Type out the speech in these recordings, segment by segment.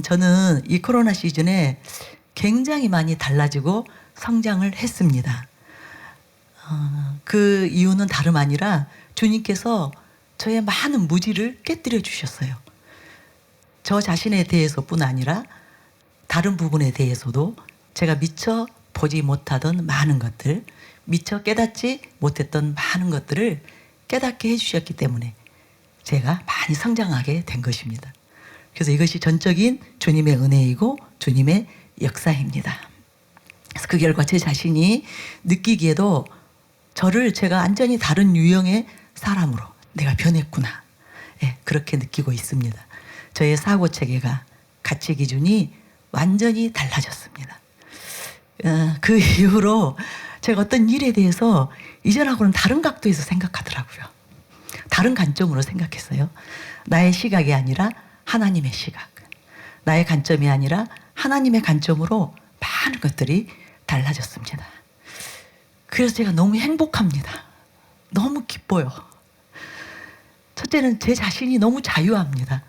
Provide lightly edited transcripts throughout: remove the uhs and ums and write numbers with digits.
저는 이 코로나 시즌에 굉장히 많이 달라지고 성장을 했습니다. 그 이유는 다름 아니라 주님께서 저의 많은 무지를 깨뜨려 주셨어요. 저 자신에 대해서뿐 아니라 다른 부분에 대해서도 제가 미처 보지 못하던 많은 것들, 미처 깨닫지 못했던 많은 것들을 깨닫게 해주셨기 때문에 제가 많이 성장하게 된 것입니다. 그래서 이것이 전적인 주님의 은혜이고 주님의 역사입니다. 그래서 그 결과 제 자신이 느끼기에도 저를 제가 완전히 다른 유형의 사람으로 내가 변했구나. 예, 그렇게 느끼고 있습니다. 저의 사고체계가 가치 기준이 완전히 달라졌습니다. 그 이후로 제가 어떤 일에 대해서 이전하고는 다른 각도에서 생각하더라고요. 다른 관점으로 생각했어요. 나의 시각이 아니라 하나님의 시각, 나의 관점이 아니라 하나님의 관점으로 많은 것들이 달라졌습니다. 그래서 제가 너무 행복합니다. 너무 기뻐요. 첫째는 제 자신이 너무 자유합니다.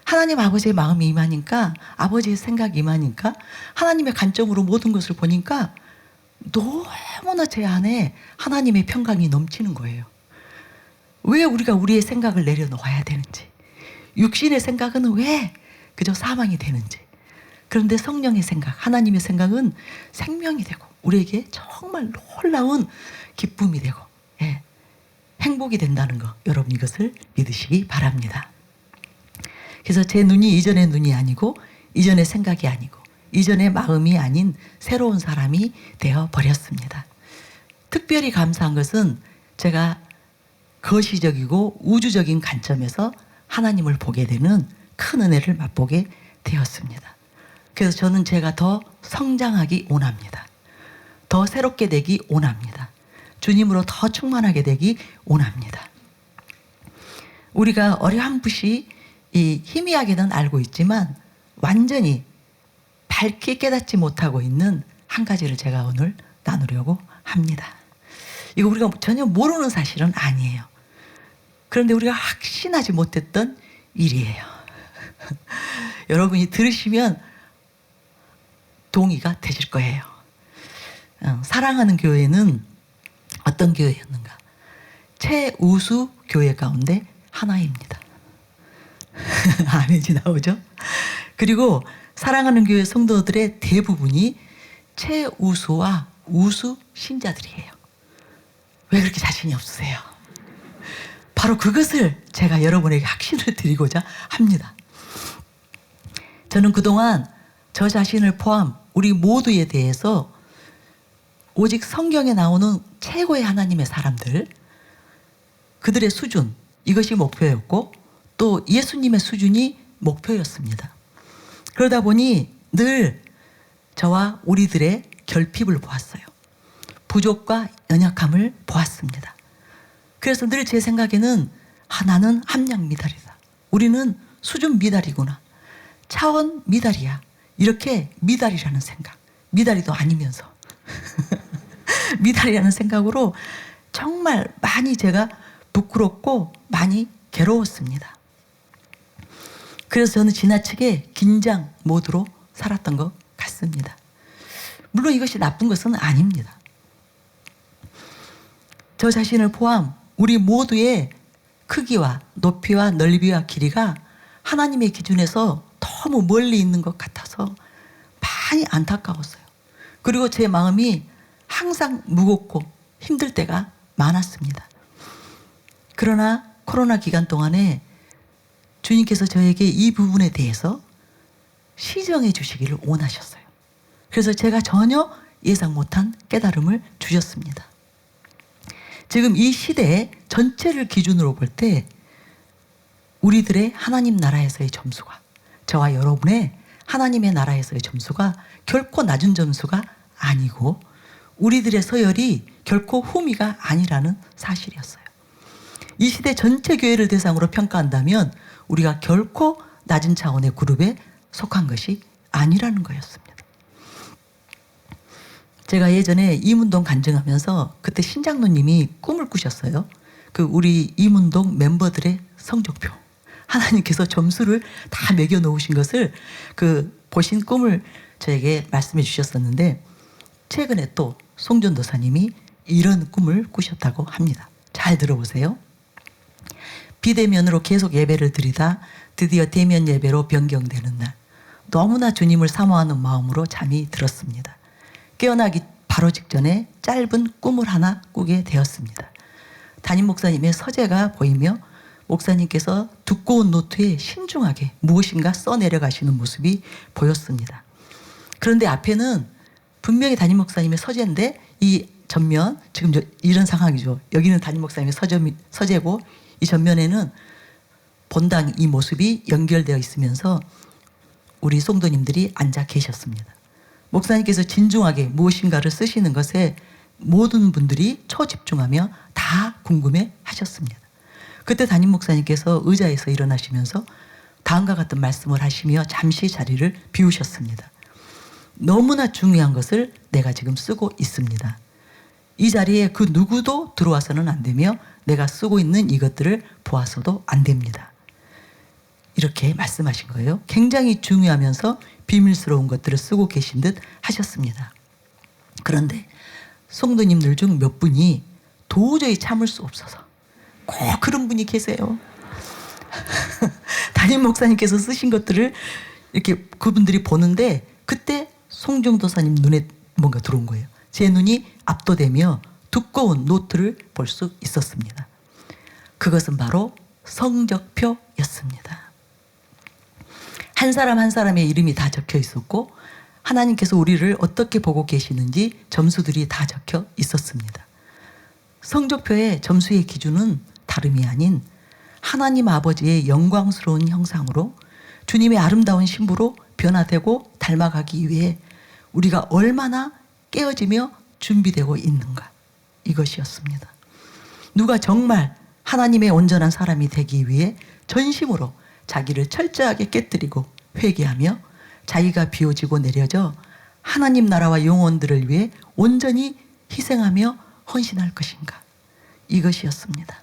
하나님 아버지의 마음이 임하니까, 아버지의 생각이 임하니까, 하나님의 관점으로 모든 것을 보니까 너무나 제 안에 하나님의 평강이 넘치는 거예요. 왜 우리가 우리의 생각을 내려놓아야 되는지, 육신의 생각은 왜 그저 사망이 되는지, 그런데 성령의 생각, 하나님의 생각은 생명이 되고 우리에게 정말 놀라운 기쁨이 되고, 예, 행복이 된다는 거, 여러분 이것을 믿으시기 바랍니다. 그래서 제 눈이 이전의 눈이 아니고 이전의 생각이 아니고 이전의 마음이 아닌 새로운 사람이 되어 버렸습니다. 특별히 감사한 것은 제가 거시적이고 우주적인 관점에서 하나님을 보게 되는 큰 은혜를 맛보게 되었습니다. 그래서 저는 제가 더 성장하기 원합니다. 더 새롭게 되기 원합니다. 주님으로 더 충만하게 되기 원합니다. 우리가 어렴풋이 이 희미하게는 알고 있지만 완전히 밝게 깨닫지 못하고 있는 한 가지를 제가 오늘 나누려고 합니다. 이거 우리가 전혀 모르는 사실은 아니에요. 그런데 우리가 확신하지 못했던 일이에요. 여러분이 들으시면 동의가 되실 거예요. 사랑하는 교회는 어떤 교회였는가? 최우수 교회 가운데 하나입니다. 아멘이 나오죠? 그리고 사랑하는 교회 성도들의 대부분이 최우수와 우수 신자들이에요. 왜 그렇게 자신이 없으세요? 바로 그것을 제가 여러분에게 확신을 드리고자 합니다. 저는 그동안 저 자신을 포함 우리 모두에 대해서 오직 성경에 나오는 최고의 하나님의 사람들, 그들의 수준, 이것이 목표였고 또 예수님의 수준이 목표였습니다. 그러다 보니 늘 저와 우리들의 결핍을 보았어요. 부족과 연약함을 보았습니다. 그래서 늘 제 생각에는 나는 함량 미달이다. 우리는 수준 미달이구나. 차원 미달이야. 이렇게 미달이라는 생각, 미달이도 아니면서 미달이라는 생각으로 정말 많이 제가 부끄럽고 많이 괴로웠습니다. 그래서 저는 지나치게 긴장 모드로 살았던 것 같습니다. 물론 이것이 나쁜 것은 아닙니다. 저 자신을 포함 우리 모두의 크기와 높이와 넓이와 길이가 하나님의 기준에서 너무 멀리 있는 것 같아서 많이 안타까웠어요. 그리고 제 마음이 항상 무겁고 힘들 때가 많았습니다. 그러나 코로나 기간 동안에 주님께서 저에게 이 부분에 대해서 시정해 주시기를 원하셨어요. 그래서 제가 전혀 예상 못한 깨달음을 주셨습니다. 지금 이 시대 전체를 기준으로 볼 때 우리들의 하나님 나라에서의 점수가, 저와 여러분의 하나님의 나라에서의 점수가 결코 낮은 점수가 아니고 우리들의 서열이 결코 후미가 아니라는 사실이었어요. 이 시대 전체 교회를 대상으로 평가한다면 우리가 결코 낮은 차원의 그룹에 속한 것이 아니라는 거였습니다. 제가 예전에 이문동 간증하면서 그때 신장로님이 꿈을 꾸셨어요. 그 우리 이문동 멤버들의 성적표. 하나님께서 점수를 다 매겨 놓으신 것을 그 보신 꿈을 저에게 말씀해 주셨었는데, 최근에 또 송전도사님이 이런 꿈을 꾸셨다고 합니다. 잘 들어보세요. 비대면으로 계속 예배를 드리다 드디어 대면 예배로 변경되는 날, 너무나 주님을 사모하는 마음으로 잠이 들었습니다. 깨어나기 바로 직전에 짧은 꿈을 하나 꾸게 되었습니다. 담임 목사님의 서재가 보이며 목사님께서 두꺼운 노트에 신중하게 무엇인가 써내려가시는 모습이 보였습니다. 그런데 앞에는 분명히 담임 목사님의 서재인데, 이 전면, 지금 이런 상황이죠. 여기는 담임 목사님의 서재고 이 전면에는 본당 이 모습이 연결되어 있으면서 우리 성도님들이 앉아 계셨습니다. 목사님께서 진중하게 무엇인가를 쓰시는 것에 모든 분들이 초집중하며 다 궁금해 하셨습니다. 그때 담임 목사님께서 의자에서 일어나시면서 다음과 같은 말씀을 하시며 잠시 자리를 비우셨습니다. 너무나 중요한 것을 내가 지금 쓰고 있습니다. 이 자리에 그 누구도 들어와서는 안 되며 내가 쓰고 있는 이것들을 보아서도 안 됩니다. 이렇게 말씀하신 거예요. 굉장히 중요하면서 비밀스러운 것들을 쓰고 계신 듯 하셨습니다. 그런데 성도님들 중 몇 분이 도저히 참을 수 없어서 꼭 그런 분이 계세요. 담임 목사님께서 쓰신 것들을 이렇게 그분들이 보는데, 그때 송정도사님 눈에 뭔가 들어온 거예요. 제 눈이 압도되며 두꺼운 노트를 볼 수 있었습니다. 그것은 바로 성적표였습니다. 한 사람 한 사람의 이름이 다 적혀 있었고, 하나님께서 우리를 어떻게 보고 계시는지 점수들이 다 적혀 있었습니다. 성적표의 점수의 기준은 다름이 아닌 하나님 아버지의 영광스러운 형상으로 주님의 아름다운 신부로 변화되고 닮아가기 위해 우리가 얼마나 깨어지며 준비되고 있는가, 이것이었습니다. 누가 정말 하나님의 온전한 사람이 되기 위해 전심으로 자기를 철저하게 깨뜨리고 회개하며 자기가 비워지고 내려져 하나님 나라와 영혼들을 위해 온전히 희생하며 헌신할 것인가, 이것이었습니다.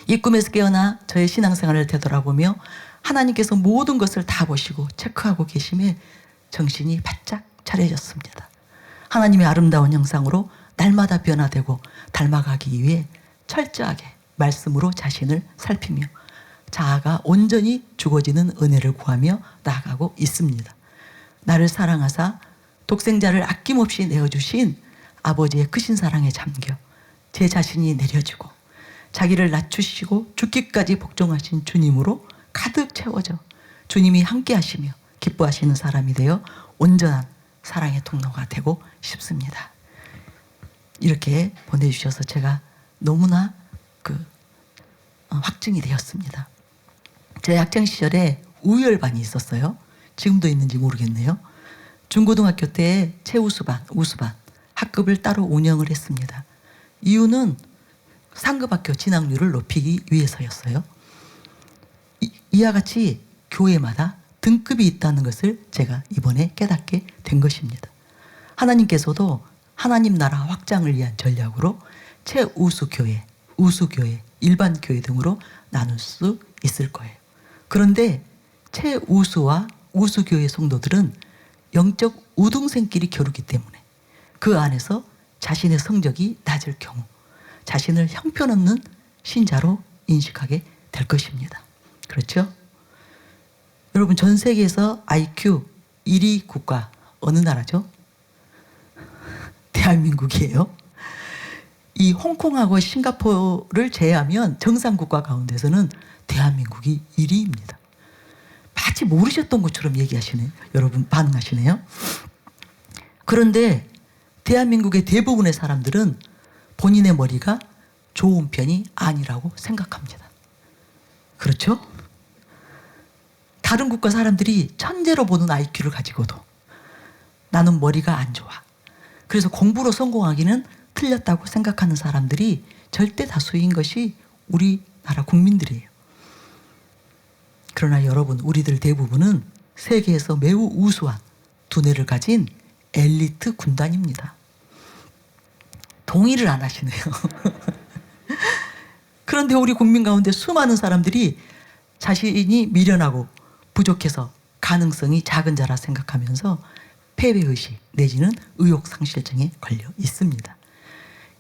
이 꿈에서 깨어나 저의 신앙생활을 되돌아보며 하나님께서 모든 것을 다 보시고 체크하고 계심에 정신이 바짝 차려졌습니다. 하나님의 아름다운 형상으로 날마다 변화되고 닮아가기 위해 철저하게 말씀으로 자신을 살피며 자아가 온전히 죽어지는 은혜를 구하며 나아가고 있습니다. 나를 사랑하사 독생자를 아낌없이 내어주신 아버지의 크신 사랑에 잠겨 제 자신이 내려지고 자기를 낮추시고 죽기까지 복종하신 주님으로 가득 채워져 주님이 함께 하시며 기뻐하시는 사람이 되어 온전한 사랑의 통로가 되고 싶습니다. 이렇게 보내주셔서 제가 너무나 확증이 되었습니다. 제 학창 시절에 우열반이 있었어요. 지금도 있는지 모르겠네요. 중고등학교 때 최우수반, 우수반 학급을 따로 운영을 했습니다. 이유는 상급학교 진학률을 높이기 위해서였어요. 이와 같이 교회마다 등급이 있다는 것을 제가 이번에 깨닫게 된 것입니다. 하나님께서도 하나님 나라 확장을 위한 전략으로 최우수교회, 우수교회, 일반교회 등으로 나눌 수 있을 거예요. 그런데 최우수와 우수교회 성도들은 영적 우등생끼리 겨루기 때문에 그 안에서 자신의 성적이 낮을 경우 자신을 형편없는 신자로 인식하게 될 것입니다. 그렇죠? 여러분, 전 세계에서 IQ 1위 국가 어느 나라죠? 대한민국이에요. 이 홍콩하고 싱가포르를 제외하면 정상 국가 가운데서는 대한민국이 1위입니다. 마치 모르셨던 것처럼 얘기하시네요. 여러분 반응하시네요. 그런데 대한민국의 대부분의 사람들은 본인의 머리가 좋은 편이 아니라고 생각합니다. 그렇죠? 다른 국가 사람들이 천재로 보는 IQ를 가지고도 나는 머리가 안 좋아, 그래서 공부로 성공하기는 틀렸다고 생각하는 사람들이 절대 다수인 것이 우리나라 국민들이에요. 그러나 여러분, 우리들 대부분은 세계에서 매우 우수한 두뇌를 가진 엘리트 군단입니다. 동의를 안 하시네요. 그런데 우리 국민 가운데 수많은 사람들이 자신이 미련하고 부족해서 가능성이 작은 자라 생각하면서 패배의식 내지는 의욕상실증에 걸려 있습니다.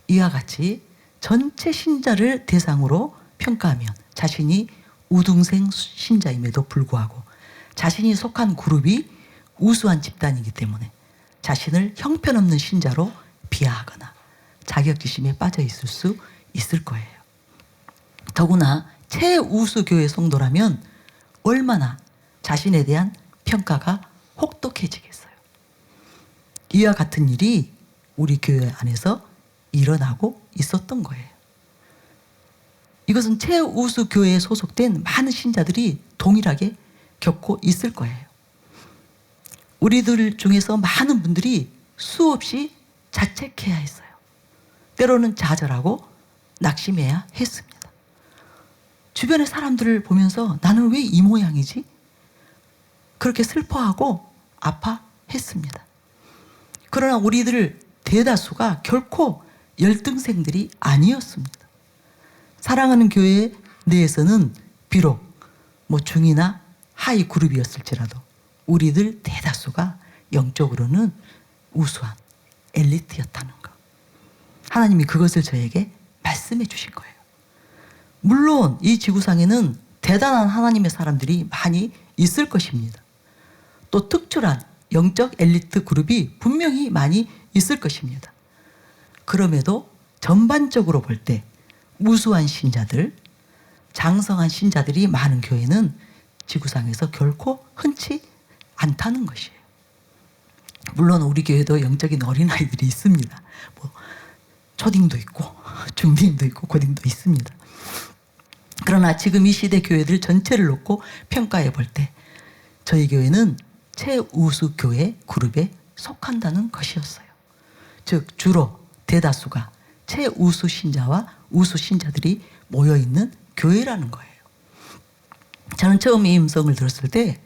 이와 같이 전체 신자를 대상으로 평가하면 자신이 우등생 신자임에도 불구하고 자신이 속한 그룹이 우수한 집단이기 때문에 자신을 형편없는 신자로 비하하거나 자격지심에 빠져 있을 수 있을 거예요. 더구나 최우수 교회 성도라면 얼마나 자신에 대한 평가가 혹독해지겠어요. 이와 같은 일이 우리 교회 안에서 일어나고 있었던 거예요. 이것은 최우수 교회에 소속된 많은 신자들이 동일하게 겪고 있을 거예요. 우리들 중에서 많은 분들이 수없이 자책해야 했어요. 때로는 좌절하고 낙심해야 했습니다. 주변의 사람들을 보면서 나는 왜 이 모양이지? 그렇게 슬퍼하고 아파했습니다. 그러나 우리들 대다수가 결코 열등생들이 아니었습니다. 사랑하는 교회 내에서는 비록 중이나 하위 그룹이었을지라도 우리들 대다수가 영적으로는 우수한 엘리트였다는 것. 하나님이 그것을 저에게 말씀해 주신 거예요. 물론 이 지구상에는 대단한 하나님의 사람들이 많이 있을 것입니다. 또 특출한 영적 엘리트 그룹이 분명히 많이 있을 것입니다. 그럼에도 전반적으로 볼 때 우수한 신자들, 장성한 신자들이 많은 교회는 지구상에서 결코 흔치 않다는 것이에요. 물론 우리 교회도 영적인 어린아이들이 있습니다. 초딩도 있고 중딩도 있고 고딩도 있습니다. 그러나 지금 이 시대 교회들 전체를 놓고 평가해 볼 때 저희 교회는 최우수 교회 그룹에 속한다는 것이었어요. 즉 주로 대다수가 최우수 신자와 우수 신자들이 모여있는 교회라는 거예요. 저는 처음 이 음성을 들었을 때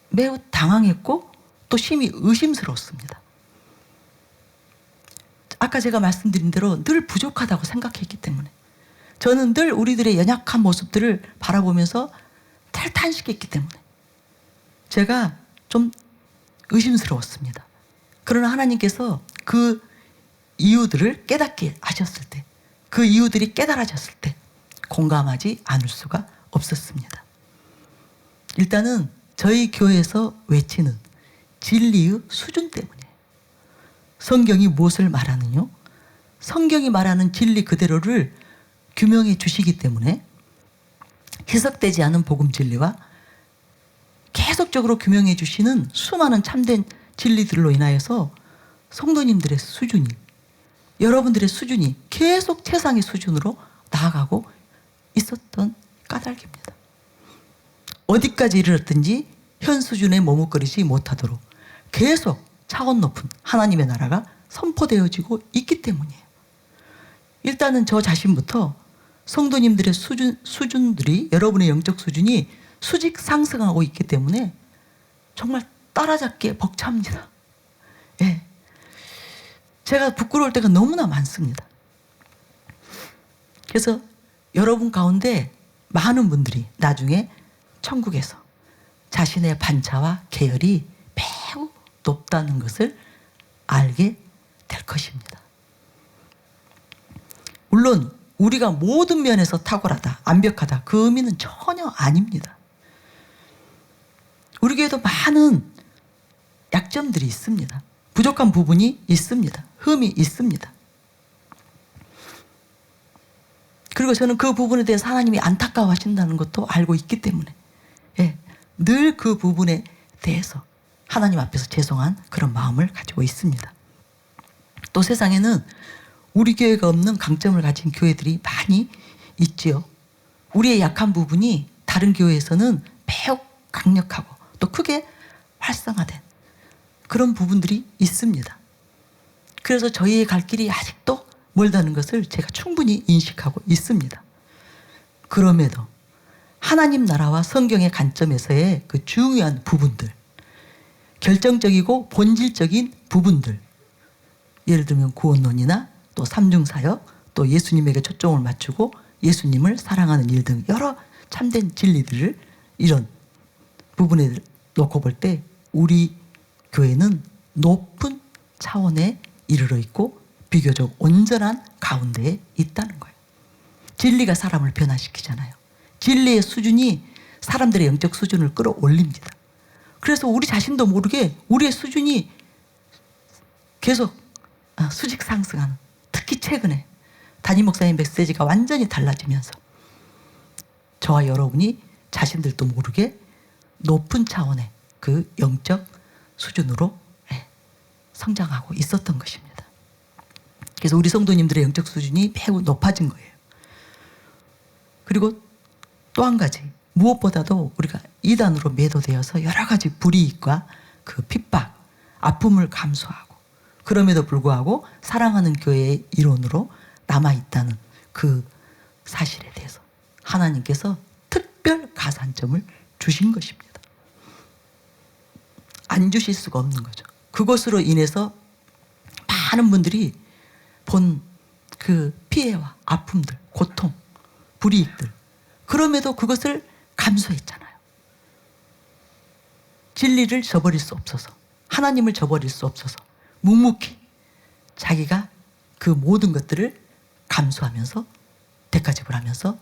매우 당황했고 또 심히 의심스러웠습니다. 아까 제가 말씀드린 대로 늘 부족하다고 생각했기 때문에 저는 늘 우리들의 연약한 모습들을 바라보면서 탈탄식했기 때문에 제가 좀 의심스러웠습니다. 그러나 하나님께서 그 이유들을 깨닫게 하셨을 때, 그 이유들이 깨달아졌을 때 공감하지 않을 수가 없었습니다. 일단은 저희 교회에서 외치는 진리의 수준 때문이에요. 성경이 무엇을 말하느냐? 성경이 말하는 진리 그대로를 규명해 주시기 때문에 해석되지 않은 복음 진리와 계속적으로 규명해 주시는 수많은 참된 진리들로 인하여서 성도님들의 수준이, 여러분들의 수준이 계속 최상의 수준으로 나아가고 있었던 까닭입니다. 어디까지 이르렀든지 현 수준에 머뭇거리지 못하도록 계속 차원 높은 하나님의 나라가 선포되어지고 있기 때문이에요. 일단은 저 자신부터 성도님들의 수준들이, 여러분의 영적 수준이 수직 상승하고 있기 때문에 정말 따라잡기에 벅찹니다. 예. 제가 부끄러울 때가 너무나 많습니다. 그래서 여러분 가운데 많은 분들이 나중에 천국에서 자신의 반차와 계열이 매우 높다는 것을 알게 될 것입니다. 물론 우리가 모든 면에서 탁월하다, 완벽하다, 그 의미는 전혀 아닙니다. 우리 교회도 많은 약점들이 있습니다. 부족한 부분이 있습니다. 흠이 있습니다. 그리고 저는 그 부분에 대해서 하나님이 안타까워하신다는 것도 알고 있기 때문에 늘 그 부분에 대해서 하나님 앞에서 죄송한 그런 마음을 가지고 있습니다. 또 세상에는 우리 교회가 없는 강점을 가진 교회들이 많이 있지요. 우리의 약한 부분이 다른 교회에서는 매우 강력하고 또 크게 활성화된 그런 부분들이 있습니다. 그래서 저희의 갈 길이 아직도 멀다는 것을 제가 충분히 인식하고 있습니다. 그럼에도 하나님 나라와 성경의 관점에서의 그 중요한 부분들, 결정적이고 본질적인 부분들, 예를 들면 구원론이나 또 삼중사역, 또 예수님에게 초점을 맞추고 예수님을 사랑하는 일 등 여러 참된 진리들을 이런 부분에 놓고 볼 때 우리 교회는 높은 차원에 이르러 있고 비교적 온전한 가운데에 있다는 거예요. 진리가 사람을 변화시키잖아요. 진리의 수준이 사람들의 영적 수준을 끌어올립니다. 그래서 우리 자신도 모르게 우리의 수준이 계속 수직 상승하는, 특히 최근에 담임 목사님 메시지가 완전히 달라지면서 저와 여러분이 자신들도 모르게 높은 차원의 그 영적 수준으로 성장하고 있었던 것입니다. 그래서 우리 성도님들의 영적 수준이 매우 높아진 거예요. 그리고 또 한 가지, 무엇보다도 우리가 이단으로 매도되어서 여러 가지 불이익과 그 핍박, 아픔을 감수하고 그럼에도 불구하고 사랑하는 교회의 일원으로 남아있다는 그 사실에 대해서 하나님께서 특별 가산점을 주신 것입니다. 안 주실 수가 없는 거죠. 그것으로 인해서 많은 분들이 본 그 피해와 아픔들, 고통, 불이익들, 그럼에도 그것을 감수했잖아요. 진리를 저버릴 수 없어서, 하나님을 저버릴 수 없어서 묵묵히 자기가 그 모든 것들을 감수하면서 대가 지불하면서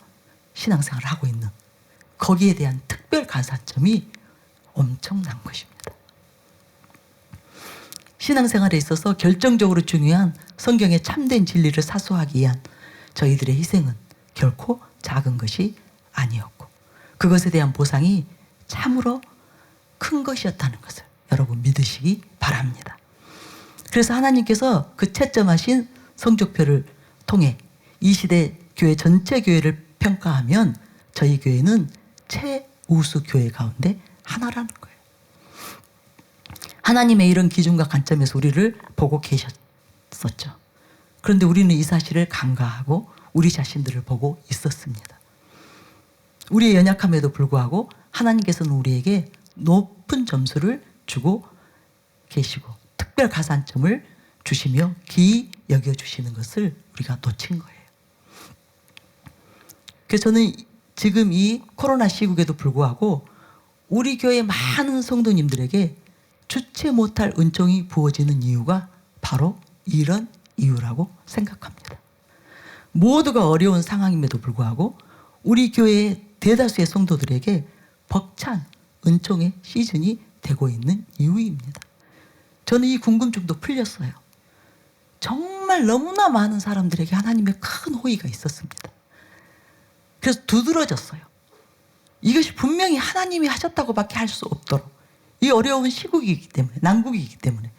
신앙생활을 하고 있는, 거기에 대한 특별 가산점이 엄청난 것입니다. 신앙생활에 있어서 결정적으로 중요한 성경의 참된 진리를 사수하기 위한 저희들의 희생은 결코 작은 것이 아니었고 그것에 대한 보상이 참으로 큰 것이었다는 것을 여러분 믿으시기 바랍니다. 그래서 하나님께서 그 채점하신 성적표를 통해 이 시대 교회 전체 교회를 평가하면 저희 교회는 최우수 교회 가운데 하나라는 거예요. 하나님의 이런 기준과 관점에서 우리를 보고 계셨었죠. 그런데 우리는 이 사실을 간과하고 우리 자신들을 보고 있었습니다. 우리의 연약함에도 불구하고 하나님께서는 우리에게 높은 점수를 주고 계시고 특별 가산점을 주시며 기이 여겨주시는 것을 우리가 놓친 거예요. 그래서 저는 지금 이 코로나 시국에도 불구하고 우리 교회 많은 성도님들에게 주체 못할 은총이 부어지는 이유가 바로 이런 이유라고 생각합니다. 모두가 어려운 상황임에도 불구하고 우리 교회의 대다수의 성도들에게 벅찬 은총의 시즌이 되고 있는 이유입니다. 저는 이 궁금증도 풀렸어요. 정말 너무나 많은 사람들에게 하나님의 큰 호의가 있었습니다. 그래서 두드러졌어요. 이것이 분명히 하나님이 하셨다고밖에 할 수 없도록, 이 어려운 시국이기 때문에, 난국이기 때문에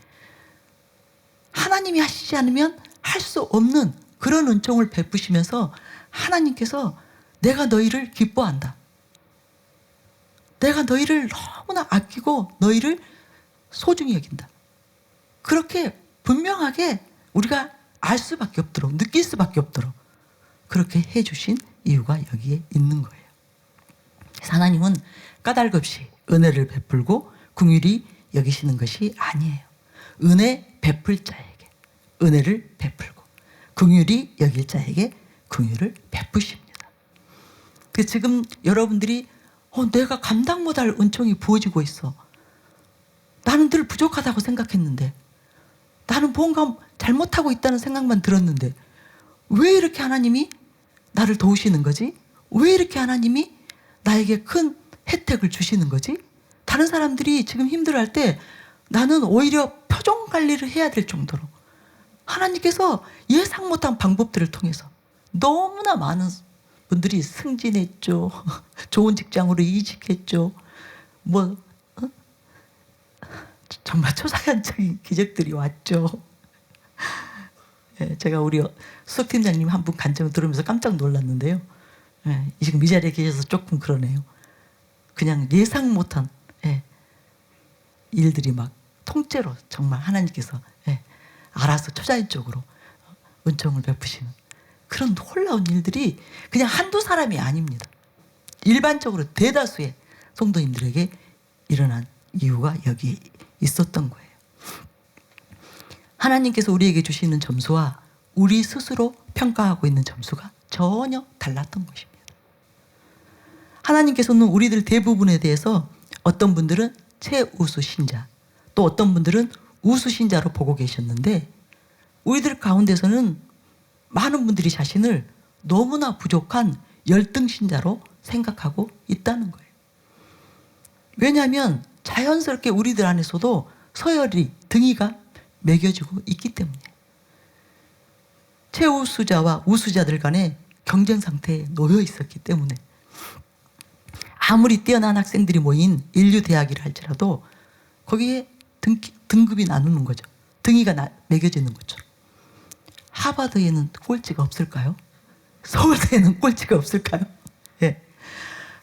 하나님이 하시지 않으면 할 수 없는 그런 은총을 베푸시면서 하나님께서 내가 너희를 기뻐한다, 내가 너희를 너무나 아끼고 너희를 소중히 여긴다, 그렇게 분명하게 우리가 알 수밖에 없도록, 느낄 수밖에 없도록 그렇게 해주신 이유가 여기에 있는 거예요. 그래서 하나님은 까닭없이 은혜를 베풀고 긍휼히 여기시는 것이 아니에요. 은혜 베풀 자에게 은혜를 베풀고 긍휼히 여길 자에게 긍휼을 베푸십니다. 그 지금 여러분들이 내가 감당 못할 은총이 부어지고 있어, 나는 늘 부족하다고 생각했는데, 나는 뭔가 잘못하고 있다는 생각만 들었는데 왜 이렇게 하나님이 나를 도우시는 거지? 왜 이렇게 하나님이 나에게 큰 혜택을 주시는 거지? 다른 사람들이 지금 힘들어할 때 나는 오히려 표정 관리를 해야 될 정도로 하나님께서 예상 못한 방법들을 통해서 너무나 많은 분들이 승진했죠. 좋은 직장으로 이직했죠. 정말 초자연적인 기적들이 왔죠. 제가 우리 수석팀장님 한 분 간증을 들으면서 깜짝 놀랐는데요. 지금 이 자리에 계셔서 조금 그러네요. 그냥 예상 못한 일들이 막 통째로 정말 하나님께서 알아서 초자연적으로 은총을 베푸시는 그런 놀라운 일들이 그냥 한두 사람이 아닙니다. 일반적으로 대다수의 성도님들에게 일어난 이유가 여기에 있었던 거예요. 하나님께서 우리에게 주시는 점수와 우리 스스로 평가하고 있는 점수가 전혀 달랐던 것입니다. 하나님께서는 우리들 대부분에 대해서 어떤 분들은 최우수 신자, 또 어떤 분들은 우수 신자로 보고 계셨는데 우리들 가운데서는 많은 분들이 자신을 너무나 부족한 열등 신자로 생각하고 있다는 거예요. 왜냐하면 자연스럽게 우리들 안에서도 서열이, 등위가 매겨지고 있기 때문에 최우수자와 우수자들 간의 경쟁 상태에 놓여 있었기 때문에 아무리 뛰어난 학생들이 모인 인류대학이라 할지라도 거기에 등급이 나누는 거죠. 등위가 매겨지는 것처럼. 하버드에는 꼴찌가 없을까요? 서울대에는 꼴찌가 없을까요? 예.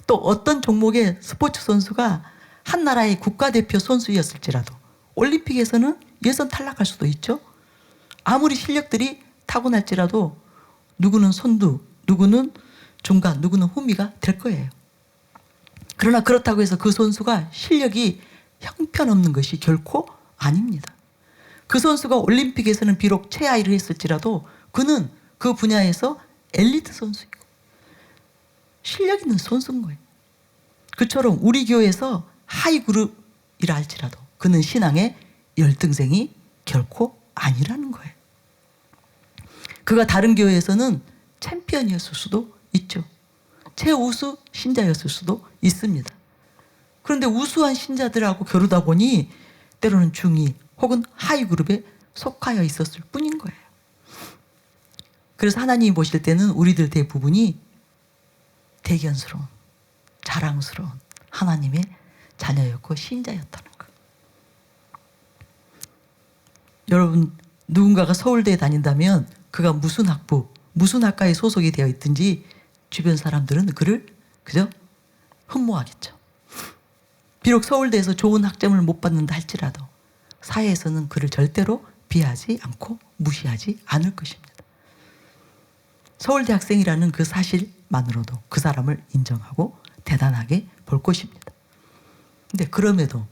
또 어떤 종목의 스포츠 선수가 한 나라의 국가대표 선수였을지라도 올림픽에서는 예선 탈락할 수도 있죠. 아무리 실력들이 타고날지라도 누구는 선두, 누구는 중간, 누구는 후미가 될 거예요. 그러나 그렇다고 해서 그 선수가 실력이 형편없는 것이 결코 아닙니다. 그 선수가 올림픽에서는 비록 최하위를 했을지라도 그는 그 분야에서 엘리트 선수이고 실력 있는 선수인 거예요. 그처럼 우리 교회에서 하위 그룹이라 할지라도 그는 신앙의 열등생이 결코 아니라는 거예요. 그가 다른 교회에서는 챔피언이었을 수도 있죠. 최우수 신자였을 수도 있습니다. 그런데 우수한 신자들하고 겨루다 보니 때로는 중위 혹은 하위 그룹에 속하여 있었을 뿐인 거예요. 그래서 하나님이 보실 때는 우리들 대부분이 대견스러운, 자랑스러운 하나님의 자녀였고 신자였다는 거. 여러분 누군가가 서울대에 다닌다면 그가 무슨 학부, 무슨 학과에 소속이 되어 있든지 주변 사람들은 그를 그저 흠모하겠죠. 비록 서울대에서 좋은 학점을 못 받는다 할지라도 사회에서는 그를 절대로 비하하지 않고 무시하지 않을 것입니다. 서울대 학생이라는 그 사실만으로도 그 사람을 인정하고 대단하게 볼 것입니다. 근데 그럼에도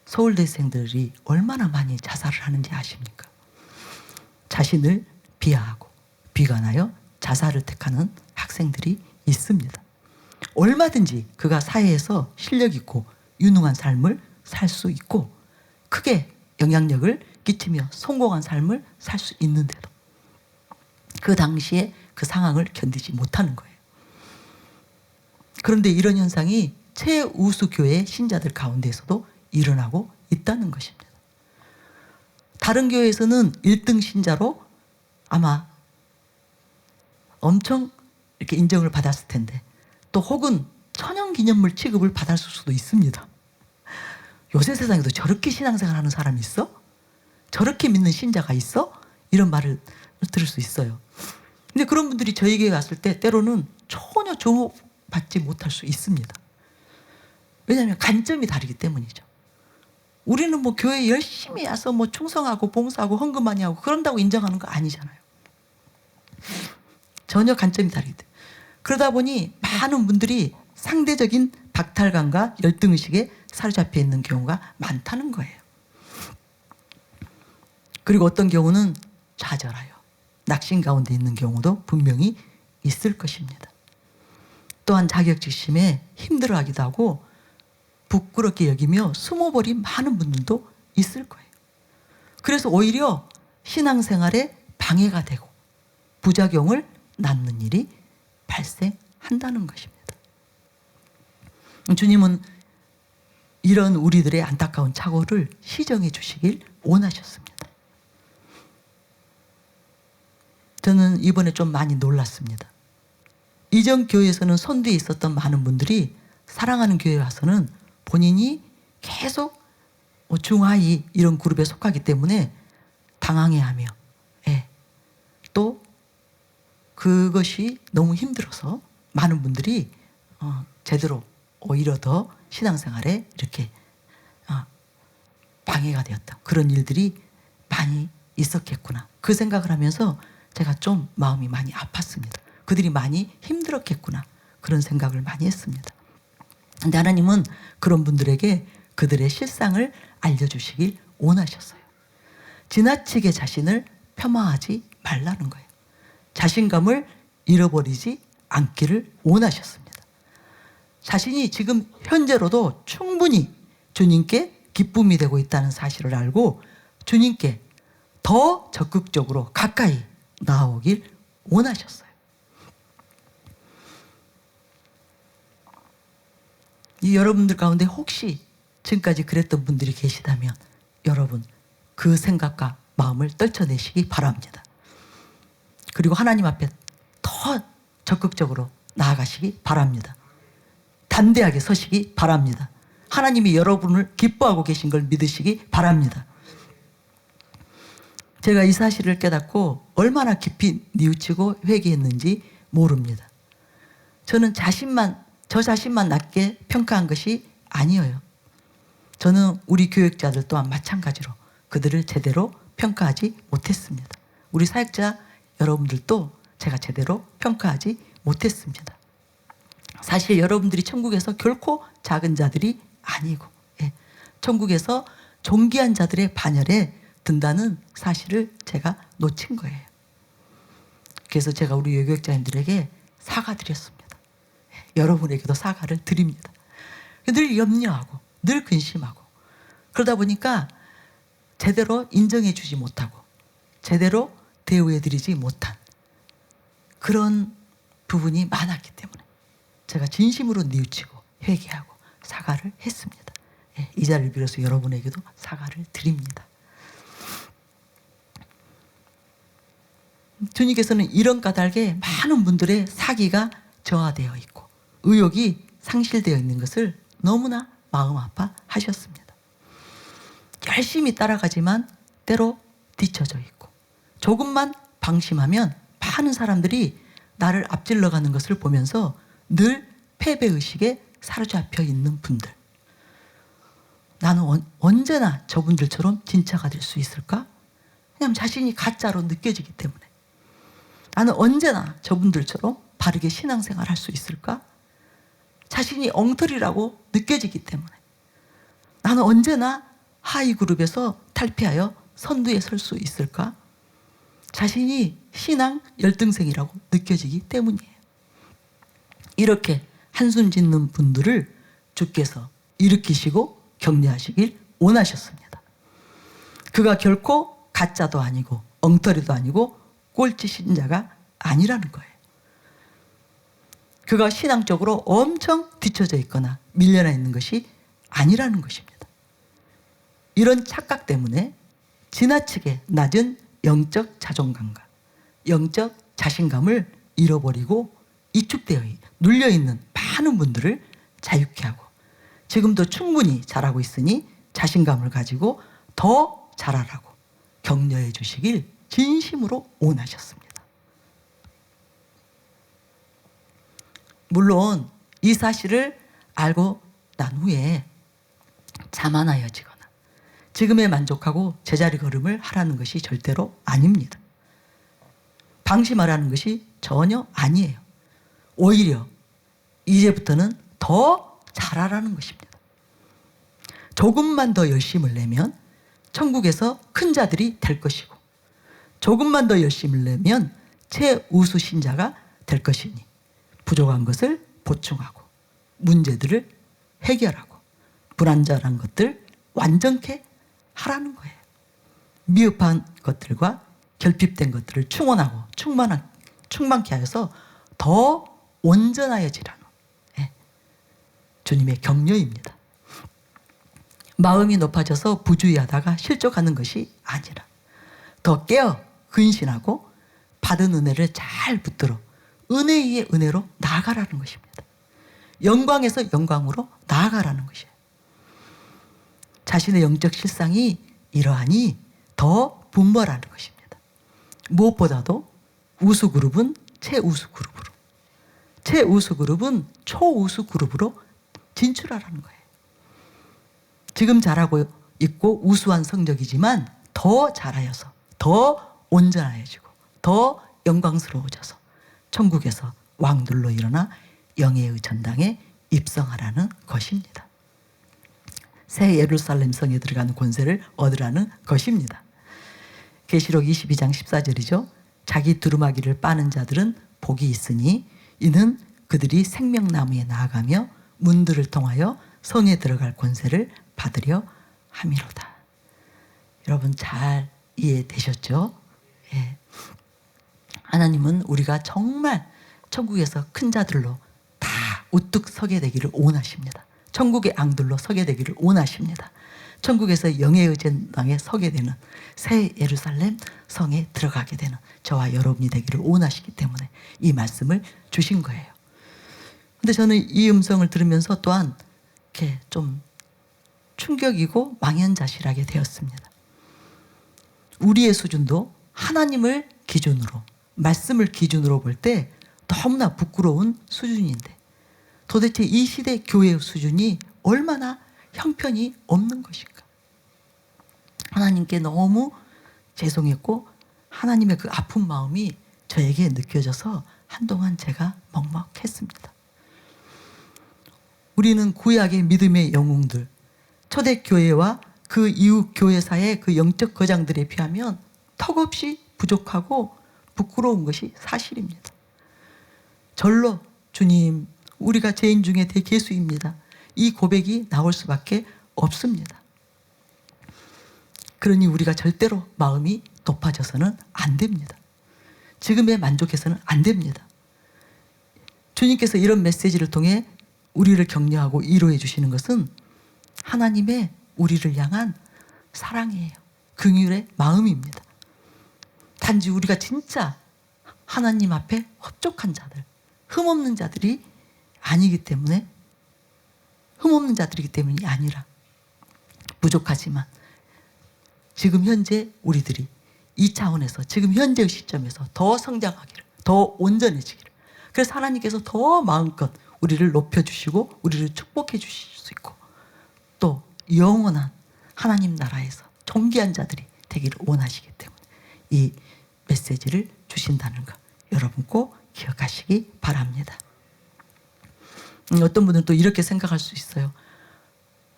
서울대생들이 얼마나 많이 자살을 하는지 아십니까? 자신을 비하하고 비관하여 자살을 택하는 학생들이 있습니다. 얼마든지 그가 사회에서 실력 있고 유능한 삶을 살 수 있고 크게 영향력을 끼치며 성공한 삶을 살 수 있는데도 그 당시에 그 상황을 견디지 못하는 거예요. 그런데 이런 현상이 최우수 교회 신자들 가운데서도 일어나고 있다는 것입니다. 다른 교회에서는 1등 신자로 아마 엄청 이렇게 인정을 받았을 텐데 또 혹은 천연기념물 취급을 받았을 수도 있습니다. 요새 세상에도 저렇게 신앙생활 하는 사람이 있어? 저렇게 믿는 신자가 있어? 이런 말을 들을 수 있어요. 근데 그런 분들이 저에게 왔을 때 때로는 전혀 주목받지 못할 수 있습니다. 왜냐하면 관점이 다르기 때문이죠. 우리는 뭐 교회 열심히 와서 뭐 충성하고 봉사하고 헌금 많이 하고 그런다고 인정하는 거 아니잖아요. 전혀 관점이 다르기 때문에. 그러다 보니 많은 분들이 상대적인 박탈감과 열등의식에 사로잡혀 있는 경우가 많다는 거예요. 그리고 어떤 경우는 좌절하여 낙심 가운데 있는 경우도 분명히 있을 것입니다. 또한 자격지심에 힘들어하기도 하고 부끄럽게 여기며 숨어버린 많은 분들도 있을 거예요. 그래서 오히려 신앙생활에 방해가 되고 부작용을 낳는 일이 발생한다는 것입니다. 주님은 이런 우리들의 안타까운 착오를 시정해 주시길 원하셨습니다. 저는 이번에 좀 많이 놀랐습니다. 이전 교회에서는 선두에 있었던 많은 분들이 사랑하는 교회에 와서는 본인이 계속 중하위 이런 그룹에 속하기 때문에 당황해하며 또 그것이 너무 힘들어서 많은 분들이 제대로 오히려 더 신앙생활에 이렇게 방해가 되었다. 그런 일들이 많이 있었겠구나. 그 생각을 하면서 제가 좀 마음이 많이 아팠습니다. 그들이 많이 힘들었겠구나. 그런 생각을 많이 했습니다. 근데 하나님은 그런 분들에게 그들의 실상을 알려주시길 원하셨어요. 지나치게 자신을 폄하하지 말라는 거예요. 자신감을 잃어버리지 않기를 원하셨습니다. 자신이 지금 현재로도 충분히 주님께 기쁨이 되고 있다는 사실을 알고 주님께 더 적극적으로 가까이 나아오길 원하셨어요. 이 여러분들 가운데 혹시 지금까지 그랬던 분들이 계시다면 여러분 그 생각과 마음을 떨쳐내시기 바랍니다. 그리고 하나님 앞에 더 적극적으로 나아가시기 바랍니다. 담대하게 서시기 바랍니다. 하나님이 여러분을 기뻐하고 계신 걸 믿으시기 바랍니다. 제가 이 사실을 깨닫고 얼마나 깊이 뉘우치고 회개했는지 모릅니다. 저는 저 자신만 낮게 평가한 것이 아니에요. 저는 우리 교육자들 또한 마찬가지로 그들을 제대로 평가하지 못했습니다. 우리 사역자 여러분들도 제가 제대로 평가하지 못했습니다. 사실 여러분들이 천국에서 결코 작은 자들이 아니고 천국에서 존귀한 자들의 반열에 든다는 사실을 제가 놓친 거예요. 그래서 제가 우리 여교육자님들에게 사과드렸습니다. 여러분에게도 사과를 드립니다. 늘 염려하고 늘 근심하고 그러다 보니까 제대로 인정해 주지 못하고 제대로 대우해 드리지 못한 그런 부분이 많았기 때문에 제가 진심으로 뉘우치고 회개하고 사과를 했습니다. 이 자리를 빌어서 여러분에게도 사과를 드립니다. 주님께서는 이런 까닭에 많은 분들의 사기가 저하되어 있고 의욕이 상실되어 있는 것을 너무나 마음 아파하셨습니다. 열심히 따라가지만 때로 뒤처져 있고 조금만 방심하면 많은 사람들이 나를 앞질러 가는 것을 보면서 늘 패배의식에 사로잡혀 있는 분들. 나는 언제나 저분들처럼 진짜가 될 수 있을까? 그냥 자신이 가짜로 느껴지기 때문에. 나는 언제나 저분들처럼 바르게 신앙생활 할 수 있을까? 자신이 엉터리라고 느껴지기 때문에. 나는 언제나 하위 그룹에서 탈피하여 선두에 설 수 있을까? 자신이 신앙 열등생이라고 느껴지기 때문이에요. 이렇게 한숨 짓는 분들을 주께서 일으키시고 격려하시길 원하셨습니다. 그가 결코 가짜도 아니고 엉터리도 아니고 꼴찌 신자가 아니라는 거예요. 그가 신앙적으로 엄청 뒤처져 있거나 밀려나 있는 것이 아니라는 것입니다. 이런 착각 때문에 지나치게 낮은 영적 자존감과 영적 자신감을 잃어버리고 이축되어 눌려있는 많은 분들을 자유케 하고 지금도 충분히 잘하고 있으니 자신감을 가지고 더 잘하라고 격려해 주시길 진심으로 원하셨습니다. 물론 이 사실을 알고 난 후에 자만하여지거나 지금에 만족하고 제자리 걸음을 하라는 것이 절대로 아닙니다. 방심하라는 것이 전혀 아니에요. 오히려 이제부터는 더 잘하라는 것입니다. 조금만 더 열심을 내면 천국에서 큰 자들이 될 것이고 조금만 더 열심을 내면 최우수 신자가 될 것이니 부족한 것을 보충하고 문제들을 해결하고 불완전한 것들 완전케 하라는 거예요. 미흡한 것들과 결핍된 것들을 충원하고 충만케 하여서 더 온전하여지라는 주님의 격려입니다. 마음이 높아져서 부주의하다가 실족하는 것이 아니라 더 깨어 근신하고 받은 은혜를 잘 붙들어 은혜 위에 은혜로 나아가라는 것입니다. 영광에서 영광으로 나아가라는 것이에요. 자신의 영적 실상이 이러하니 더 분별하는 것입니다. 무엇보다도 우수 그룹은 최우수 그룹으로, 최우수 그룹은 초우수 그룹으로 진출하라는 거예요. 지금 잘하고 있고 우수한 성적이지만 더 잘하여서 더 온전하여지고 더 영광스러워져서 천국에서 왕들로 일어나 영예의 전당에 입성하라는 것입니다. 새 예루살렘 성에 들어가는 권세를 얻으라는 것입니다. 계시록 22장 14절이죠. 자기 두루마기를 빠는 자들은 복이 있으니 이는 그들이 생명나무에 나아가며 문들을 통하여 성에 들어갈 권세를 받으려 함이로다. 여러분 잘 이해되셨죠? 예. 하나님은 우리가 정말 천국에서 큰 자들로 다 우뚝 서게 되기를 원하십니다. 천국의 앙들로 서게 되기를 원하십니다. 천국에서 영예의 전당에 서게 되는 새 예루살렘 성에 들어가게 되는 저와 여러분이 되기를 원하시기 때문에 이 말씀을 주신 거예요. 근데 저는 이 음성을 들으면서 또한 이렇게 좀 충격이고 망연자실하게 되었습니다. 우리의 수준도 하나님을 기준으로, 말씀을 기준으로 볼 때 너무나 부끄러운 수준인데 도대체 이 시대 교회의 수준이 얼마나 형편이 없는 것인가. 하나님께 너무 죄송했고 하나님의 그 아픈 마음이 저에게 느껴져서 한동안 제가 먹먹했습니다. 우리는 구약의 믿음의 영웅들, 초대교회와 그 이후 교회사의 그 영적 거장들에 비하면 턱없이 부족하고 부끄러운 것이 사실입니다. 절로 주님, 우리가 죄인 중에 대개수입니다. 이 고백이 나올 수밖에 없습니다. 그러니 우리가 절대로 마음이 높아져서는 안 됩니다. 지금에 만족해서는 안 됩니다. 주님께서 이런 메시지를 통해 우리를 격려하고 위로해 주시는 것은 하나님의 우리를 향한 사랑이에요. 긍휼의 마음입니다. 단지 우리가 진짜 하나님 앞에 흡족한 자들, 흠없는 자들이 아니기 때문에, 흠없는 자들이기 때문이 아니라 부족하지만 지금 현재 우리들이 이 차원에서 지금 현재의 시점에서 더 성장하기를, 더 온전해지기를, 그래서 하나님께서 더 마음껏 우리를 높여주시고 우리를 축복해 주실 수 있고 또 영원한 하나님 나라에서 존귀한 자들이 되기를 원하시기 때문에 이 메시지를 주신다는 거 여러분 꼭 기억하시기 바랍니다. 어떤 분들은 또 이렇게 생각할 수 있어요.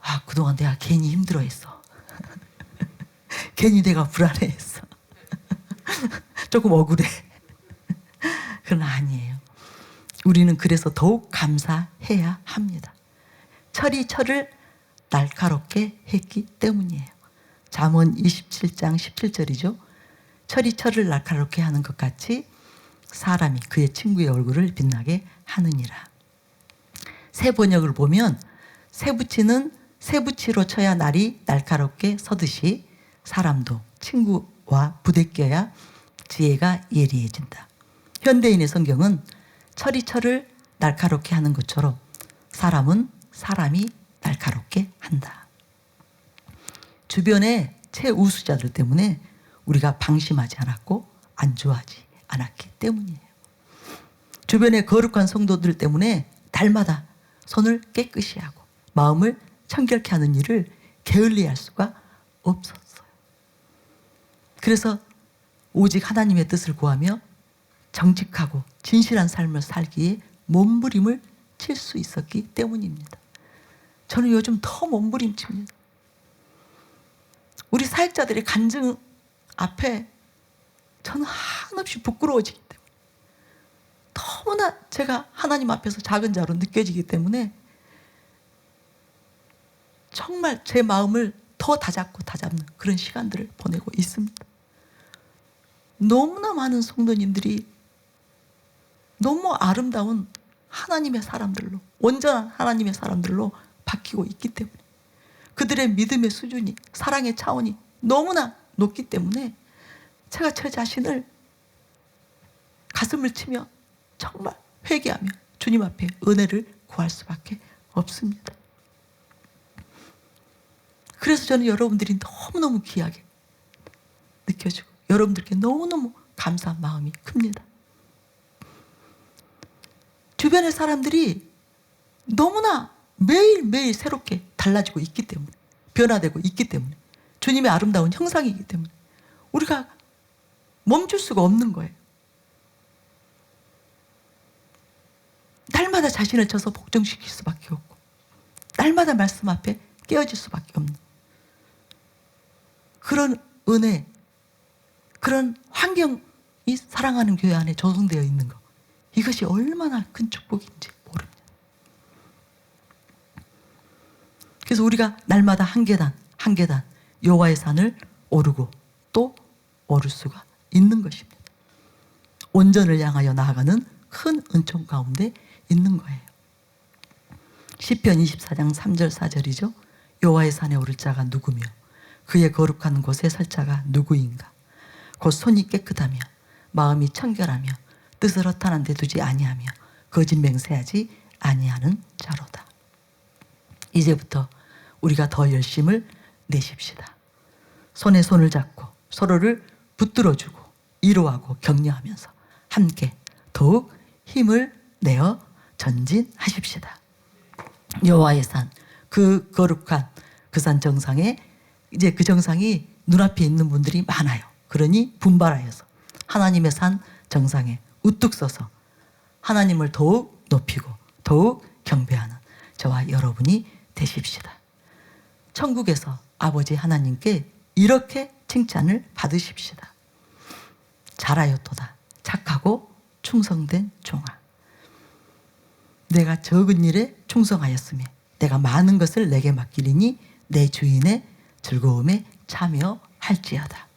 아, 그동안 내가 괜히 힘들어했어. 괜히 내가 불안해했어. 조금 억울해. 그건 아니에요. 우리는 그래서 더욱 감사해야 합니다. 철이 철을 날카롭게 했기 때문이에요. 잠언 27장 17절이죠. 철이 철을 날카롭게 하는 것 같이 사람이 그의 친구의 얼굴을 빛나게 하느니라. 새 번역을 보면 쇠붙이는 쇠붙이로 쳐야 날이 날카롭게 서듯이 사람도 친구와 부대껴야 지혜가 예리해진다. 현대인의 성경은 철이 철을 날카롭게 하는 것처럼 사람은 사람이 날카롭게 한다. 주변의 최우수자들 때문에 우리가 방심하지 않았고 안주하지 않았기 때문이에요. 주변의 거룩한 성도들 때문에 날마다 손을 깨끗이 하고 마음을 청결케 하는 일을 게을리할 수가 없었어요. 그래서 오직 하나님의 뜻을 구하며 정직하고 진실한 삶을 살기에 몸부림을 칠 수 있었기 때문입니다. 저는 요즘 더 몸부림칩니다. 우리 사역자들의 간증 앞에 저는 한없이 부끄러워지기 때문에 너무나 제가 하나님 앞에서 작은 자로 느껴지기 때문에 정말 제 마음을 더 다잡고 다잡는 그런 시간들을 보내고 있습니다. 너무나 많은 성도님들이 너무 아름다운 하나님의 사람들로, 온전한 하나님의 사람들로 바뀌고 있기 때문에 그들의 믿음의 수준이, 사랑의 차원이 너무나 높기 때문에 제가 제 자신을 가슴을 치며 정말 회개하며 주님 앞에 은혜를 구할 수밖에 없습니다. 그래서 저는 여러분들이 너무너무 귀하게 느껴지고 여러분들께 너무너무 감사한 마음이 큽니다. 주변의 사람들이 너무나 매일매일 새롭게 달라지고 있기 때문에, 변화되고 있기 때문에, 주님의 아름다운 형상이기 때문에 우리가 멈출 수가 없는 거예요. 날마다 자신을 쳐서 복종시킬 수밖에 없고 날마다 말씀 앞에 깨어질 수밖에 없는 그런 은혜, 그런 환경이 사랑하는 교회 안에 조성되어 있는 것, 이것이 얼마나 큰 축복인지 모릅니다. 그래서 우리가 날마다 한 계단 한 계단 여호와의 산을 오르고 또 오를 수가 있는 것입니다. 온전을 향하여 나아가는 큰 은총 가운데 있는 거예요. 시편 24장 3절 4절이죠. 여호와의 산에 오를 자가 누구며 그의 거룩한 곳에 설 자가 누구인가. 곧 손이 깨끗하며 마음이 청결하며 뜻을 허탄한 데 두지 아니하며 거짓 맹세하지 아니하는 자로다. 이제부터 우리가 더 열심을 내십시다. 손에 손을 잡고 서로를 붙들어주고 위로하고 격려하면서 함께 더욱 힘을 내어 전진하십시다. 여호와의 산, 그 거룩한 그 산 정상에 이제 그 정상이 눈앞에 있는 분들이 많아요. 그러니 분발하여서 하나님의 산 정상에 우뚝 서서 하나님을 더욱 높이고 더욱 경배하는 저와 여러분이 되십시다. 천국에서 아버지 하나님께 이렇게 칭찬을 받으십시다. 잘하였도다. 착하고 충성된 종아. 내가 적은 일에 충성하였으며 내가 많은 것을 내게 맡기리니 내 주인의 즐거움에 참여할지어다.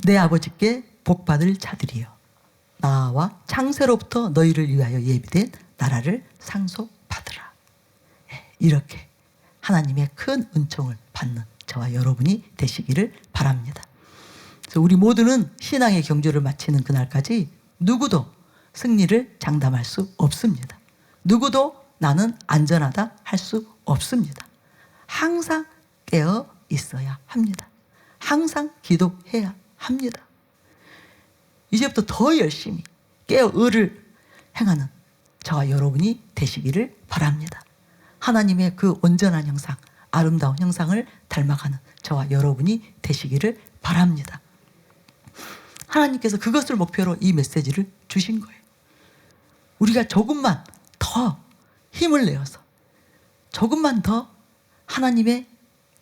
내 아버지께 복받을 자들이여 나와 창세로부터 너희를 위하여 예비된 나라를 상속받으라. 이렇게 하나님의 큰 은총을 받는 저와 여러분이 되시기를 바랍니다. 그래서 우리 모두는 신앙의 경주를 마치는 그날까지 누구도 승리를 장담할 수 없습니다. 누구도 나는 안전하다 할 수 없습니다. 항상 깨어 있어야 합니다. 항상 기도해야 합니다. 이제부터 더 열심히 깨어 의를 행하는 저와 여러분이 되시기를 바랍니다. 하나님의 그 온전한 형상, 아름다운 형상을 닮아가는 저와 여러분이 되시기를 바랍니다. 하나님께서 그것을 목표로 이 메시지를 주신 거예요. 우리가 조금만 더 힘을 내어서 조금만 더 하나님의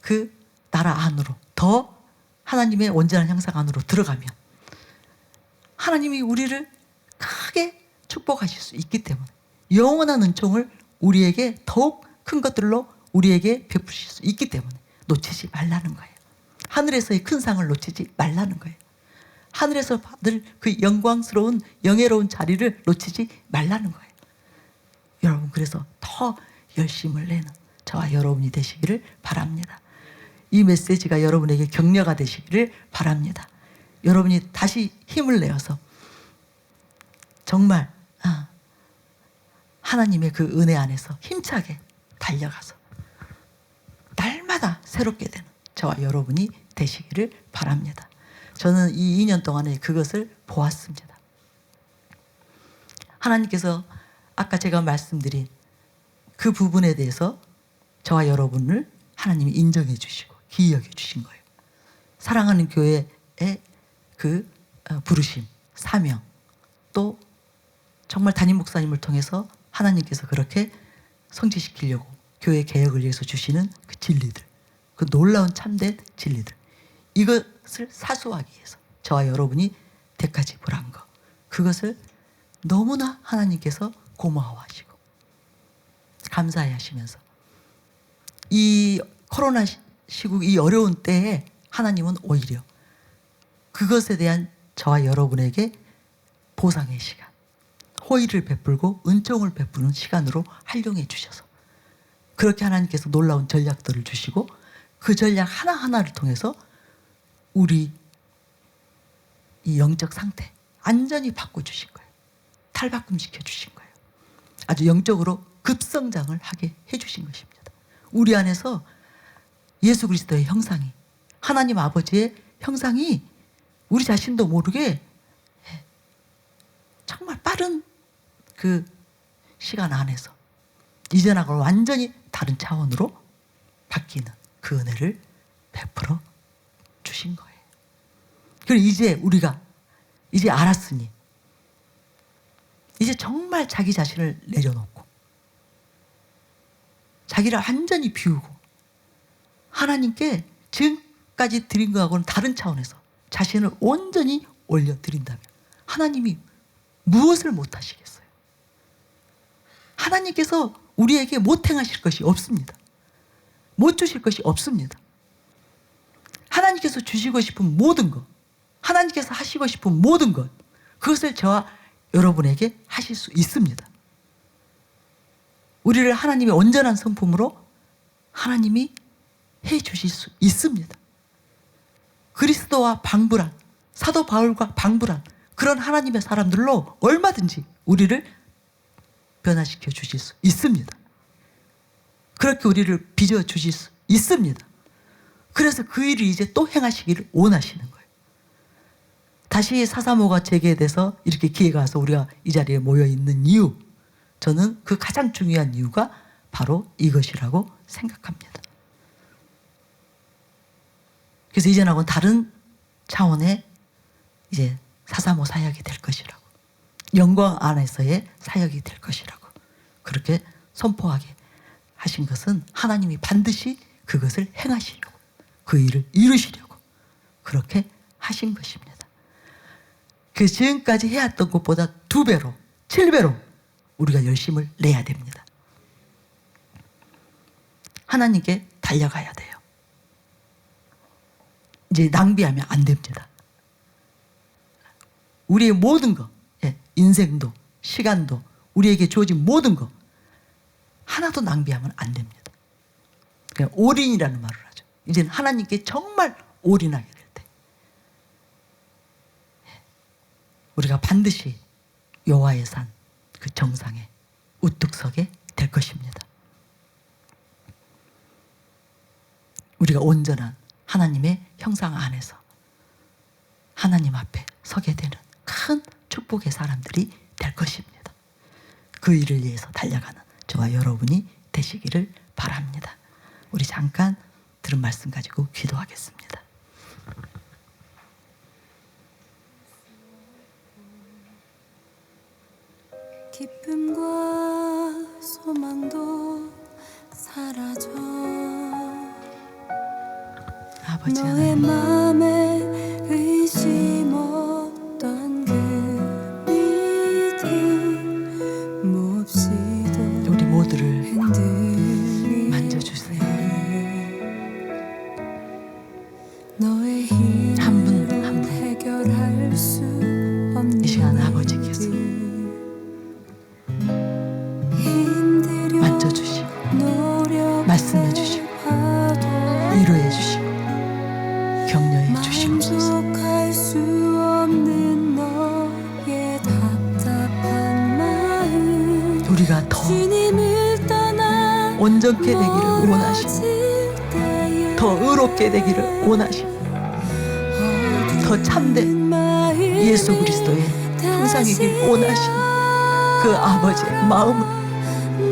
그 나라 안으로 더 하나님의 온전한 형상 안으로 들어가면 하나님이 우리를 크게 축복하실 수 있기 때문에 영원한 은총을 우리에게 더욱 큰 것들로 우리에게 베푸실 수 있기 때문에 놓치지 말라는 거예요. 하늘에서의 큰 상을 놓치지 말라는 거예요. 하늘에서 받을 그 영광스러운 영예로운 자리를 놓치지 말라는 거예요. 여러분, 그래서 더 열심을 내는 저와 여러분이 되시기를 바랍니다. 이 메시지가 여러분에게 격려가 되시기를 바랍니다. 여러분이 다시 힘을 내어서 정말 하나님의 그 은혜 안에서 힘차게 달려가서 날마다 새롭게 되는 저와 여러분이 되시기를 바랍니다. 저는 이 2년 동안에 그것을 보았습니다. 하나님께서 아까 제가 말씀드린 그 부분에 대해서 저와 여러분을 하나님이 인정해 주시고 기여해 주신 거예요. 사랑하는 교회의 그 부르심, 사명, 또 정말 담임 목사님을 통해서 하나님께서 그렇게 성취시키려고 교회 개혁을 위해서 주시는 그 진리들, 그 놀라운 참된 진리들, 이것을 사수하기 위해서 저와 여러분이 대가지 불한 거, 그것을 너무나 하나님께서 고마워하시고 감사해 하시면서 이 코로나 시국 이 어려운 때에 하나님은 오히려 그것에 대한 저와 여러분에게 보상의 시간, 호의를 베풀고 은총을 베푸는 시간으로 활용해 주셔서 그렇게 하나님께서 놀라운 전략들을 주시고 그 전략 하나하나를 통해서 우리 이 영적 상태 완전히 바꿔주신 거예요. 탈바꿈시켜 주신 거예요. 아주 영적으로 급성장을 하게 해주신 것입니다. 우리 안에서 예수 그리스도의 형상이, 하나님 아버지의 형상이 우리 자신도 모르게 정말 빠른 그 시간 안에서 이전하고 완전히 다른 차원으로 바뀌는 그 은혜를 베풀어 주신 거예요. 그리고 이제 우리가 이제 알았으니 이제 정말 자기 자신을 내려놓고 자기를 완전히 비우고 하나님께 지금까지 드린 거하고는 다른 차원에서 자신을 온전히 올려드린다면 하나님이 무엇을 못하시겠어요? 하나님께서 우리에게 못 행하실 것이 없습니다. 못 주실 것이 없습니다. 하나님께서 주시고 싶은 모든 것, 하나님께서 하시고 싶은 모든 것, 그것을 저와 여러분에게 하실 수 있습니다. 우리를 하나님의 온전한 성품으로 하나님이 해 주실 수 있습니다. 그리스도와 방불한, 사도 바울과 방불한 그런 하나님의 사람들로 얼마든지 우리를 변화시켜 주실 수 있습니다. 그렇게 우리를 빚어 주실 수 있습니다. 그래서 그 일을 이제 또 행하시기를 원하시는 거예요. 다시 435가 재개돼서 이렇게 기회가 와서 우리가 이 자리에 모여 있는 이유, 저는 그 가장 중요한 이유가 바로 이것이라고 생각합니다. 그래서 이전하고는 다른 차원의 이제 435 사역이 될 것이라고, 영광 안에서의 사역이 될 것이라고 그렇게 선포하게 하신 것은 하나님이 반드시 그것을 행하시려고, 그 일을 이루시려고 그렇게 하신 것입니다. 그 지금까지 해왔던 것보다 2배로, 7배로 우리가 열심을 내야 됩니다. 하나님께 달려가야 돼요. 이제 낭비하면 안 됩니다. 우리의 모든 것, 인생도 시간도 우리에게 주어진 모든 것 하나도 낭비하면 안 됩니다. 그냥 올인이라는 말을 하죠. 이제는 하나님께 정말 올인하게 될 때 우리가 반드시 여호와의 산 그 정상에 우뚝 서게 될 것입니다. 우리가 온전한 하나님의 형상 안에서 하나님 앞에 서게 되는 큰 축복의 사람들이 될 것입니다. 그 일을 위해서 달려가는 저와 여러분이 되시기를 바랍니다. 우리 잠깐 들은 말씀 가지고 기도하겠습니다. 기쁨과 소망도 사라져 아버지 너의 하나님, 마음에 의심 없던 그 믿음 몹시도 우리 모두를 흔들리네. 만져주세요. 너의 힘은 한 분 한 분 해결할 수 없는 이 시간 아버지께서 힘들여 만져주시고 노력해 말씀해 주시고 봐도 위로해 주시고 격려해 주시옵소서. 만족할 수 없는 너의 답답한 마음 우리가 더 주님을 떠나 온전케 되기를 원하시고 멀어질 때에 더 의롭게 되기를 원하시고 더 참된 예수 그리스도의 형상이길 원하시는 그 아버지의 마음을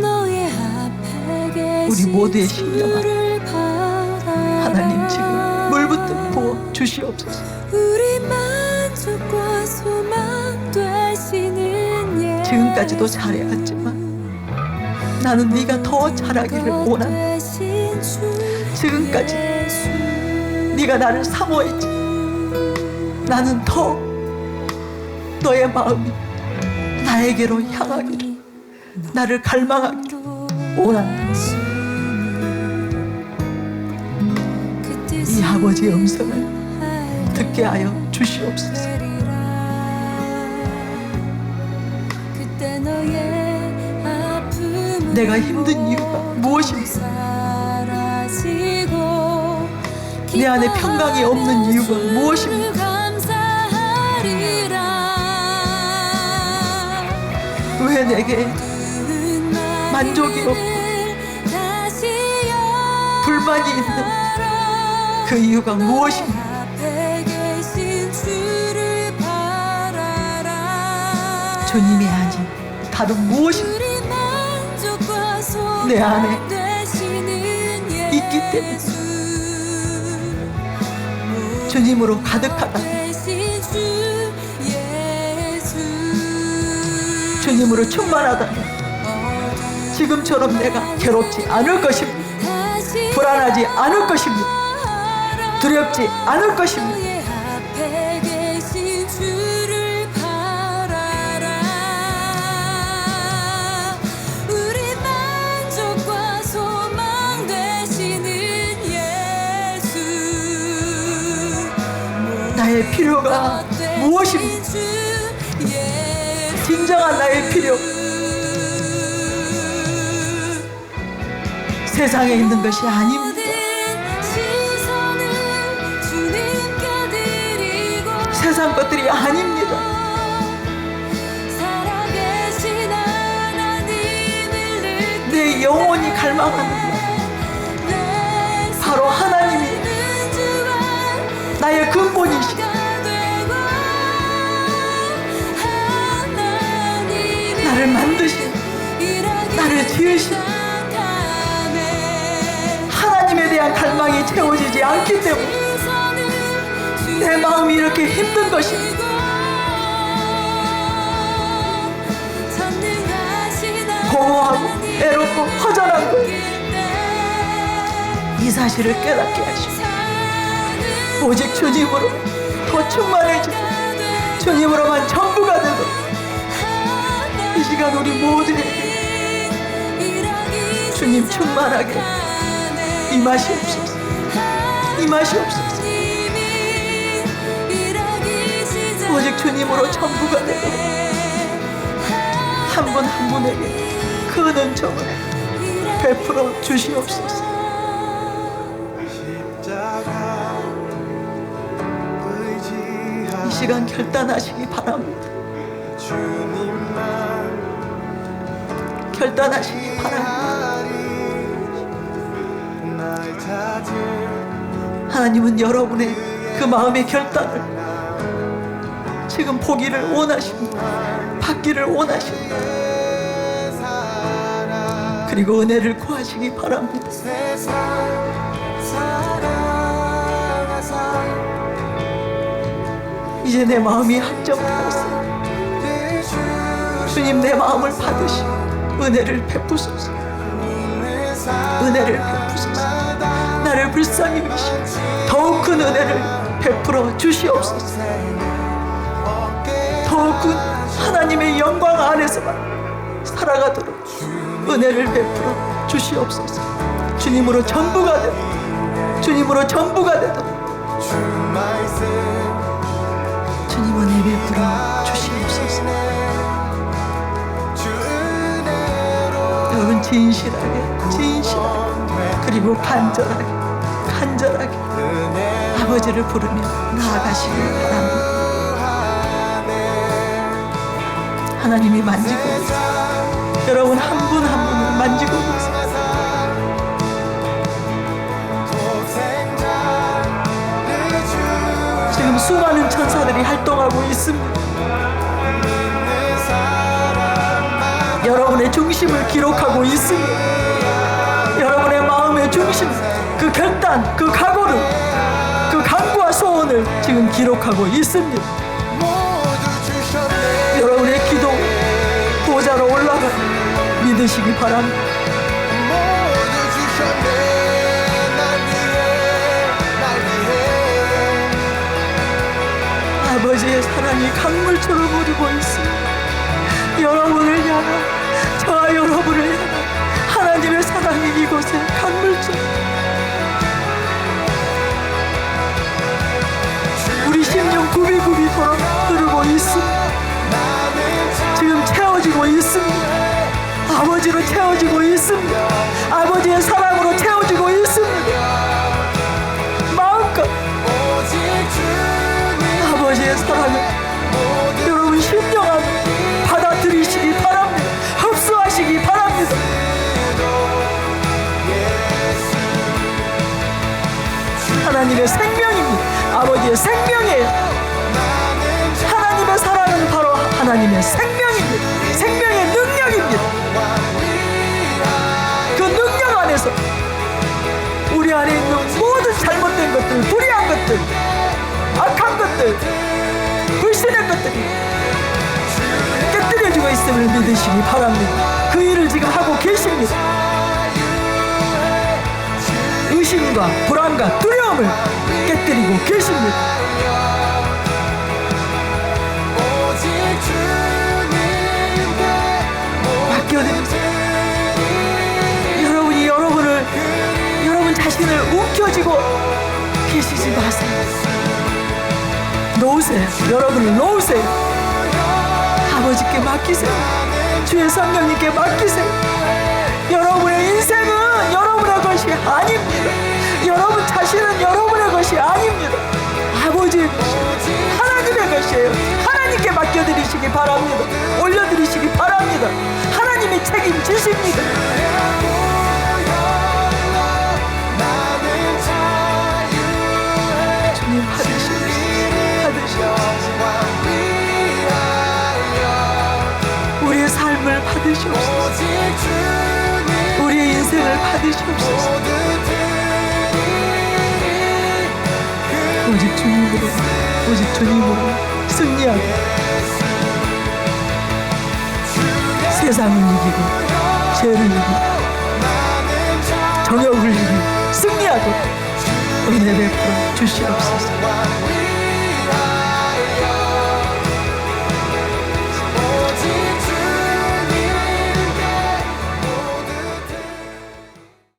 너의 앞에 우리 모두의 계신 심령아, 주를 바라라. 하나님 지금 물부터 부어 주시옵소서. 우리 만족과 소망 되시는 예수 지금까지도 잘해왔지만 나는 네가 더 잘하기를 원한다. 되신 주 지금까지 예수. 네가 나를 사모했지. 나는 더 너의 마음이 나에게로 향하기를, 나를 갈망하기를 원한다. 이 아버지의 음성을 듣게 하여 주시옵소서. 내가 힘든 이유가 무엇입니까? 내 안에 평강이 없는 이유가 무엇입니까? 왜 내게 만족이 없고 불만이 있는 그 이유가 무엇입니까? 주님이 아닌 다른 무엇입니까? 내 안에 있기 때문에 주님으로 가득하다. 주님으로 충만하다. 지금처럼 내가 괴롭지 않을 것입니다. 불안하지 않을 것입니다. 두렵지 않을 것입니다. 나의 필요가 무엇입니까? 진정한 나의 필요, 세상에 있는 것이 아닙니다. 세상 것들이 아닙니다. 내 영혼이 갈망하는 것, 바로 하나님이 나의 근본이시고 나를 만드신, 나를 지으신 하나님에 대한 갈망이 채워지지 않기 때문에 내 마음이 이렇게 힘든 것입니다. 공허하고 애롭고 허전한 거예요. 이 사실을 깨닫게 하시고 오직 주님으로 더 충만해지고 주님으로만 전부가 되고 이 시간 우리 모두에게 주님 충만하게 임하시옵소서. 임하시옵소서. 오직 주님으로 전부가 되고 한 분 한 분에게 그 은총을 베풀어 주시옵소서. 이 시간 결단하시기 바랍니다. 결단하시기 바랍니다. 하나님은 여러분의 그 마음의 결단을 지금 보기를 원하십니다. 받기를 원하십니다. 그리고 은혜를 구하시기 바랍니다. 이제 내 마음이 확정되었습니다. 주님, 내 마음을 받으시고 은혜를 베푸소서. 은혜를 베푸소서. 나를 불쌍히 여기시고 더욱 큰 은혜를 베풀어 주시옵소서. 더욱 큰 하나님의 영광 안에서만 살아가도록 은혜를 베풀어 주시옵소서. 주님으로 전부가 되도록, 주님으로 전부가 되도록 주님 은혜 베풀어 주시옵소서. 여러분 진실하게 그리고 간절하게 아버지를 부르며 나아가시길 바랍니다. 하나님이 만지고 계세요. 여러분 한 분 한 분을 만지고 계세요. 지금 수많은 천사들이 활동하고 있습니다. 여러분의 중심을 기록하고 있습니다. 여러분의 마음의 중심, 그 결단, 그 각오를, 그 간구와 소원을 지금 기록하고 있습니다. 여러분의 기도 보좌로 올라가 믿으시기 바랍니다. 아버지의 사랑이 강물처럼 흐르고 있습니다. 여러분을 향한, 저와 여러분을 향한 하나님의 사랑이 이곳에 강물처럼, 우리 심령 굽이굽이도록 흐르고 있습니다. 지금 채워지고 있습니다. 아버지로 채워지고 있습니다. 아버지의 사랑으로 채워지고 있습니다. 마음껏 아버지의 사랑을 여러분 심령 안에 받아들이시기 바랍니다. 흡수하시기 바랍니다. 하나님의 생명입니다. 아버지의 생명이에요. 하나님의 사랑은 바로 하나님의 생명입니다. 생명의 능력입니다. 그 능력 안에서 우리 안에 있는 모든 잘못된 것들, 불의한 것들, 악한 것들, 불신의 것들이 깨뜨려지고 있음을 믿으시기 바랍니다. 그 일을 지금 하고 계십니다. 의심과 불안과 두려움을 깨뜨리고 계십니다. 맡겨드리세요. 여러분이 여러분 자신을 움켜쥐고 계시지 마세요. 놓으세요. 여러분을 놓으세요. 아버지께 맡기세요. 주의 성령님께 맡기세요. 여러분의 인생은 여러분의 것이 아닙니다. 여러분 자신은 여러분의 것이 아닙니다. 아버지의 것이에요. 하나님의 것이에요. 하나님께 맡겨드리시기 바랍니다. 올려드리시기 바랍니다. 하나님이 책임지십니다. 주님 받으시옵소서. 우리의 삶을 받으시옵소서. 우리의 인생을 받으시옵소서. 오직 주님으로, 오직 주님으로 승리하고 세상을 이기고 죄를 이기고 정욕을 이기고 승리하고 은혜 베풀어 주시옵소서.